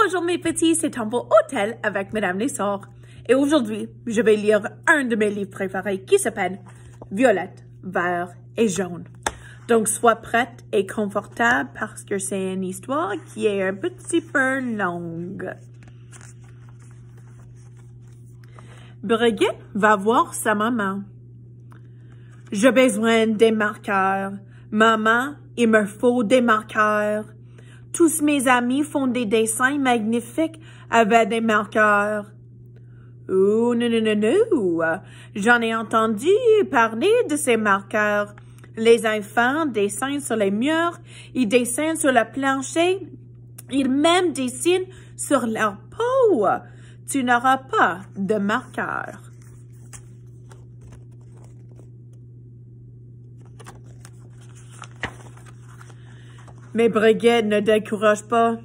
Bonjour mes petits, c'est Temple Hôtel avec Madame Lessard. Et aujourd'hui, je vais lire un de mes livres préférés qui s'appelle Violette, Vert et Jaune. Donc, sois prête et confortable parce que c'est une histoire qui est un petit peu longue. Brigitte va voir sa maman. J'ai besoin des marqueurs. Maman, il me faut des marqueurs. Tous mes amis font des dessins magnifiques avec des marqueurs. Oh, non, non, non, non. J'en ai entendu parler de ces marqueurs. Les enfants dessinent sur les murs, ils dessinent sur le plancher, ils même dessinent sur leur peau. Tu n'auras pas de marqueur. Mais Brigitte ne décourage pas.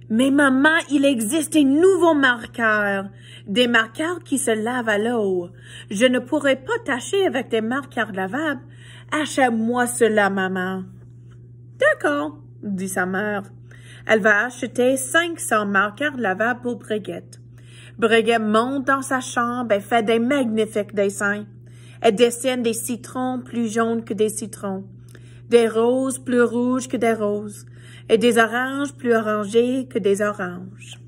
Mais maman, il existe des nouveaux marqueurs. Des marqueurs qui se lavent à l'eau. Je ne pourrai pas tâcher avec des marqueurs lavables. Achète-moi cela, maman. D'accord, dit sa mère. Elle va acheter 500 marqueurs lavables pour Brigitte. Brigitte monte dans sa chambre et fait des magnifiques dessins. Elle dessine des citrons plus jaunes que des citrons, des roses plus rouges que des roses, et des oranges plus orangés que des oranges.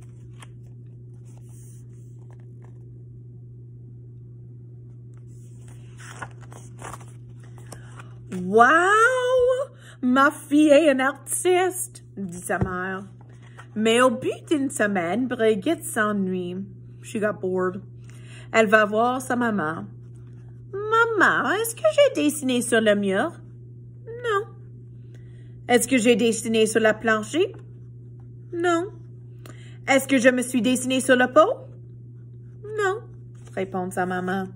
Wow! Ma fille est une artiste, dit sa mère. Mais au bout d'une semaine, Brigitte s'ennuie. She got bored. Elle va voir sa maman. Maman, est-ce que j'ai dessiné sur le mur? Non. Est-ce que j'ai dessiné sur la plancher? Non. Est-ce que je me suis dessiné sur le pot? Non, répond sa maman.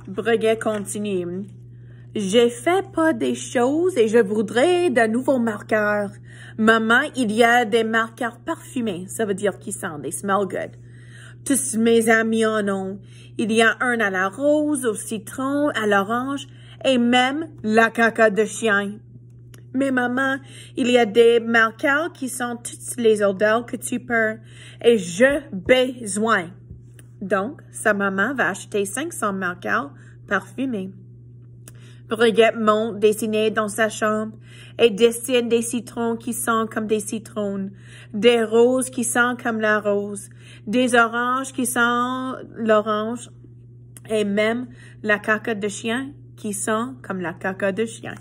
Brigitte continue. J'ai fait pas des choses et je voudrais de nouveaux marqueurs. Maman, il y a des marqueurs parfumés. Ça veut dire qu'ils sentent, they smell good. Tous mes amis en ont. Il y a un à la rose, au citron, à l'orange et même la caca de chien. Mais maman, il y a des marqueurs qui sont toutes les odeurs que tu peux et j'ai besoin. Donc, sa maman va acheter 500 marqueurs parfumés. Brigitte monte dessiner dans sa chambre et dessine des citrons qui sentent comme des citrons, des roses qui sentent comme la rose, des oranges qui sentent l'orange et même la caca de chien qui sent comme la caca de chien.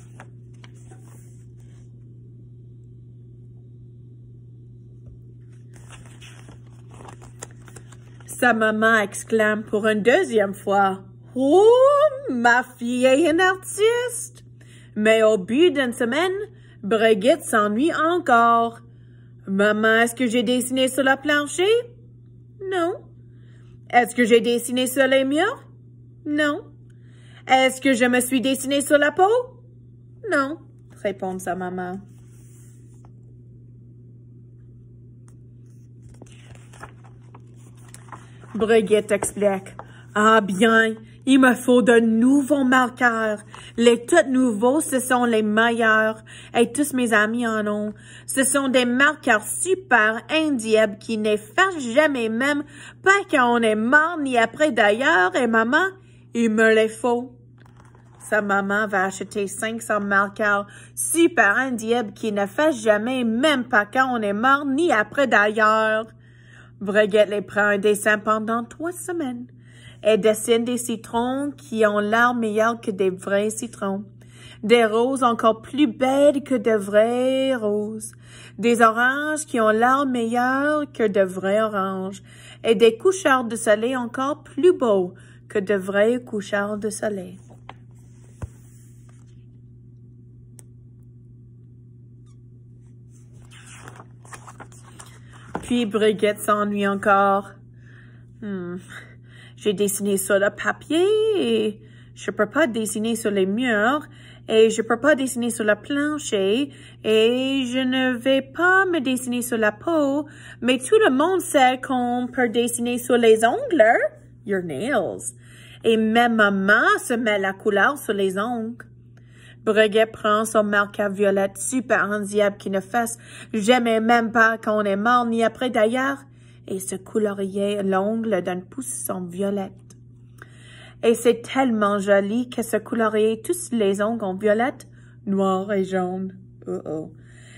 Sa maman exclame pour une deuxième fois. Oh, ma fille est une artiste! Mais au bout d'une semaine, Brigitte s'ennuie encore. Maman, est-ce que j'ai dessiné sur le plancher? Non. Est-ce que j'ai dessiné sur les murs? Non. Est-ce que je me suis dessiné sur la peau? Non, répond sa maman. Brigitte explique. Ah bien, il me faut de nouveaux marqueurs. Les tout nouveaux, ce sont les meilleurs. Et tous mes amis en ont. Ce sont des marqueurs super indélébiles qui n'effacent jamais même pas quand on est mort ni après d'ailleurs. Et maman, il me les faut. Sa maman va acheter 500 marqueurs super indélébiles qui n'effacent jamais même pas quand on est mort ni après d'ailleurs. Brigitte les prend un dessin pendant 3 semaines. Elle dessine des citrons qui ont l'air meilleurs que des vrais citrons, des roses encore plus belles que de vraies roses, des oranges qui ont l'air meilleurs que de vrais oranges, et des coucheurs de soleil encore plus beaux que de vrais coucheurs de soleil. Puis Brigitte s'ennuie encore. J'ai dessiné sur le papier et je peux pas dessiner sur les murs et je peux pas dessiner sur le plancher et je ne vais pas me dessiner sur la peau, mais tout le monde sait qu'on peut dessiner sur les ongles, your nails. Et même maman se met la couleur sur les ongles. Brigitte prend son marqueur violette super endiable qui ne fasse jamais même pas qu'on est mort ni après d'ailleurs et se colorier l'ongle d'un pouce en violette. Et c'est tellement joli que se colorier tous les ongles en violette, noir et jaune.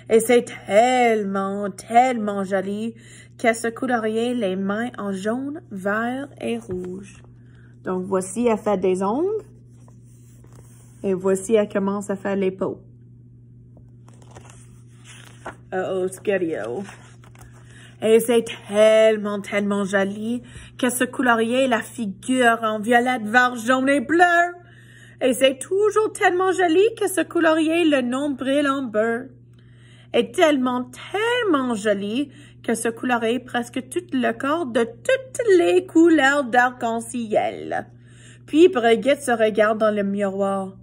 Et c'est tellement, tellement joli qu'elle se colorier les mains en jaune, vert et rouge. Donc, voici, elle fait des ongles. Et voici, elle commence à faire les peaux. Scario. Et c'est tellement, tellement joli qu'elle se colorier la figure en violette, vert, jaune et bleu. Et c'est toujours tellement joli qu'elle se colorier le nombril en beurre. Et tellement, tellement joli que se colorier presque tout le corps de toutes les couleurs d'arc-en-ciel. Puis Brigitte se regarde dans le miroir.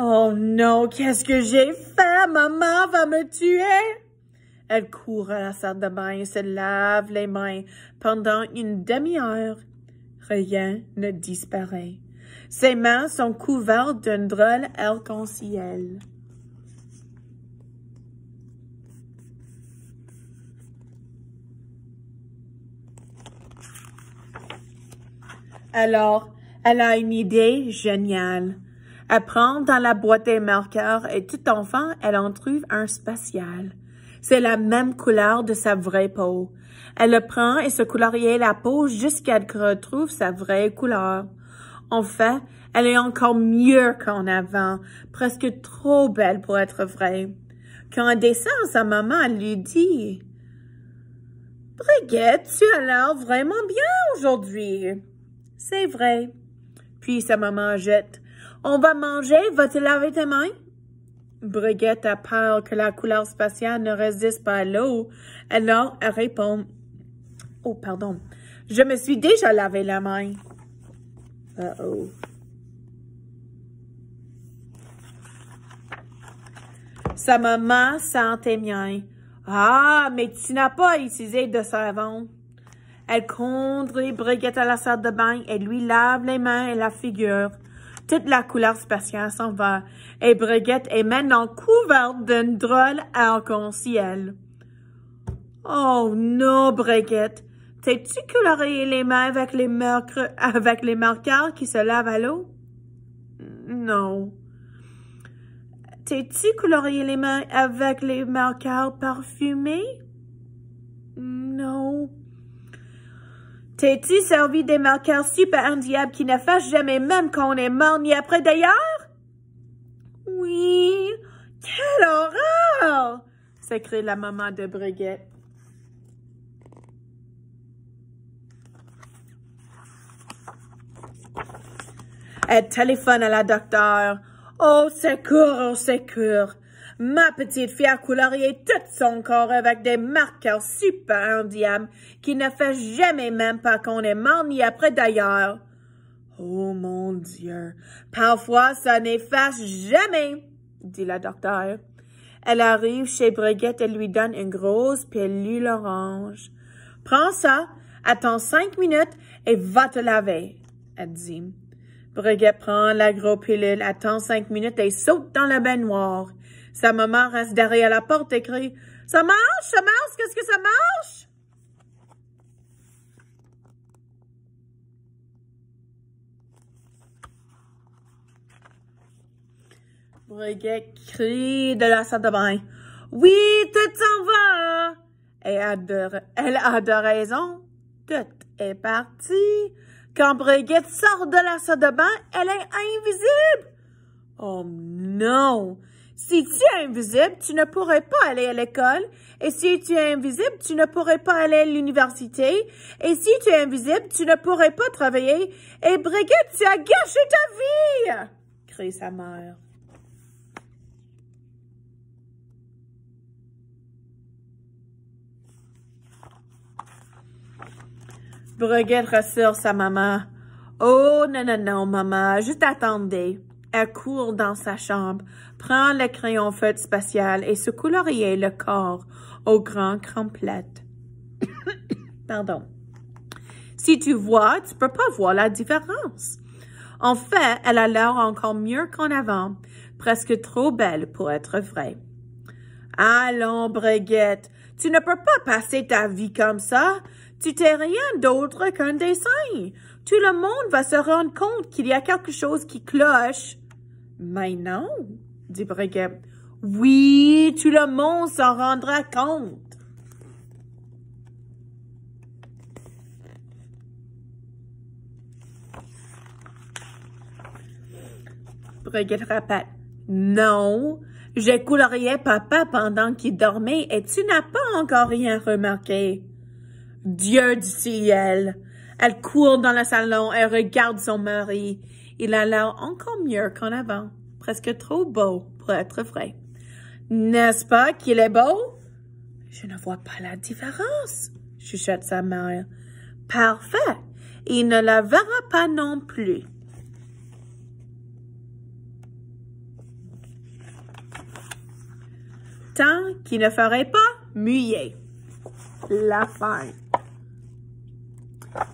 Oh non, qu'est-ce que j'ai fait? Maman va me tuer! Elle court à la salle de bain et se lave les mains pendant une demi-heure. Rien ne disparaît. Ses mains sont couvertes d'un drôle arc-en-ciel. Alors, elle a une idée géniale. Elle prend dans la boîte des marqueurs et tout enfant, elle en trouve un spécial. C'est la même couleur de sa vraie peau. Elle le prend et se colorie la peau jusqu'à ce qu'elle retrouve sa vraie couleur. En fait, elle est encore mieux qu'en avant, presque trop belle pour être vraie. Quand elle descend, sa maman elle lui dit « Brigitte, tu as l'air vraiment bien aujourd'hui. » C'est vrai. Puis sa maman jette. On va manger, vas-tu laver tes mains? Brigitte a peur que la couleur spatiale ne résiste pas à l'eau. Alors elle répond. Oh, pardon. Je me suis déjà lavé la main. Sa maman s'en témoigne. Ah, mais tu n'as pas utilisé de savon. Elle conduit Brigitte à la salle de bain et lui lave les mains et la figure. Toute la couleur spatiale s'en va et Brigitte est maintenant couverte d'un drôle arc-en-ciel. Oh non, Brigitte, t'es-tu colorié les mains avec les marqueurs qui se lavent à l'eau? Non. T'es-tu colorié les mains avec les marqueurs parfumés? Non. T'es-tu servi des marqueurs super endiables qui ne fassent jamais même quand on est mort ni après d'ailleurs? Oui. Quelle horreur! S'écrie la maman de Brigitte. Elle téléphone à la docteure. Oh, secours, oh, secours. Ma petite fille a colorié tout son corps avec des marqueurs super endiables qui ne fait jamais même pas qu'on est mort ni après d'ailleurs. Oh mon Dieu, parfois ça n'efface jamais, dit la docteure. Elle arrive chez Brigitte et lui donne une grosse pilule orange. Prends ça, attends 5 minutes et va te laver, elle dit. Brigitte prend la grosse pilule, attend 5 minutes et saute dans la baignoire. Sa maman reste derrière la porte et crie « Ça marche, qu'est-ce que ça marche? » Brigitte crie de la salle de bain « Oui, tout s'en va! » Et elle a de raison. Tout est parti. Quand Brigitte sort de la salle de bain, elle est invisible. Oh non! Si tu es invisible, tu ne pourrais pas aller à l'école. Et si tu es invisible, tu ne pourrais pas aller à l'université. Et si tu es invisible, tu ne pourrais pas travailler. Et Brigitte, tu as gâché ta vie! Crie sa mère. Brigitte rassure sa maman. Oh, non, non, non, maman, juste attendez. Elle court dans sa chambre, prend le crayon feutre spatial et se colorie le corps au grand cromplette. Pardon. Si tu vois, tu peux pas voir la différence. En fait, elle a l'air encore mieux qu'en avant, presque trop belle pour être vraie. Allons, Brigitte, tu ne peux pas passer ta vie comme ça. Tu t'es rien d'autre qu'un dessin. Tout le monde va se rendre compte qu'il y a quelque chose qui cloche. Mais non, dit Brigitte. Oui, tout le monde s'en rendra compte. Brigitte répète. Non, j'écoulerais papa pendant qu'il dormait et tu n'as pas encore rien remarqué. Dieu du ciel! Elle court dans le salon et regarde son mari. Il a l'air encore mieux qu'en avant, presque trop beau pour être vrai. N'est-ce pas qu'il est beau? Je ne vois pas la différence, chuchote sa mère. Parfait! Il ne la verra pas non plus. Tant qu'il ne ferait pas muiller. La fin.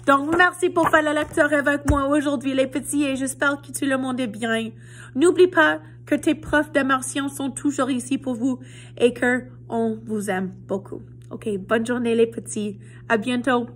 Donc, merci pour faire la lecture avec moi aujourd'hui, les petits, et j'espère que tout le monde est bien. N'oublie pas que tes profs d'immersion sont toujours ici pour vous et qu'on vous aime beaucoup. OK, bonne journée, les petits. À bientôt.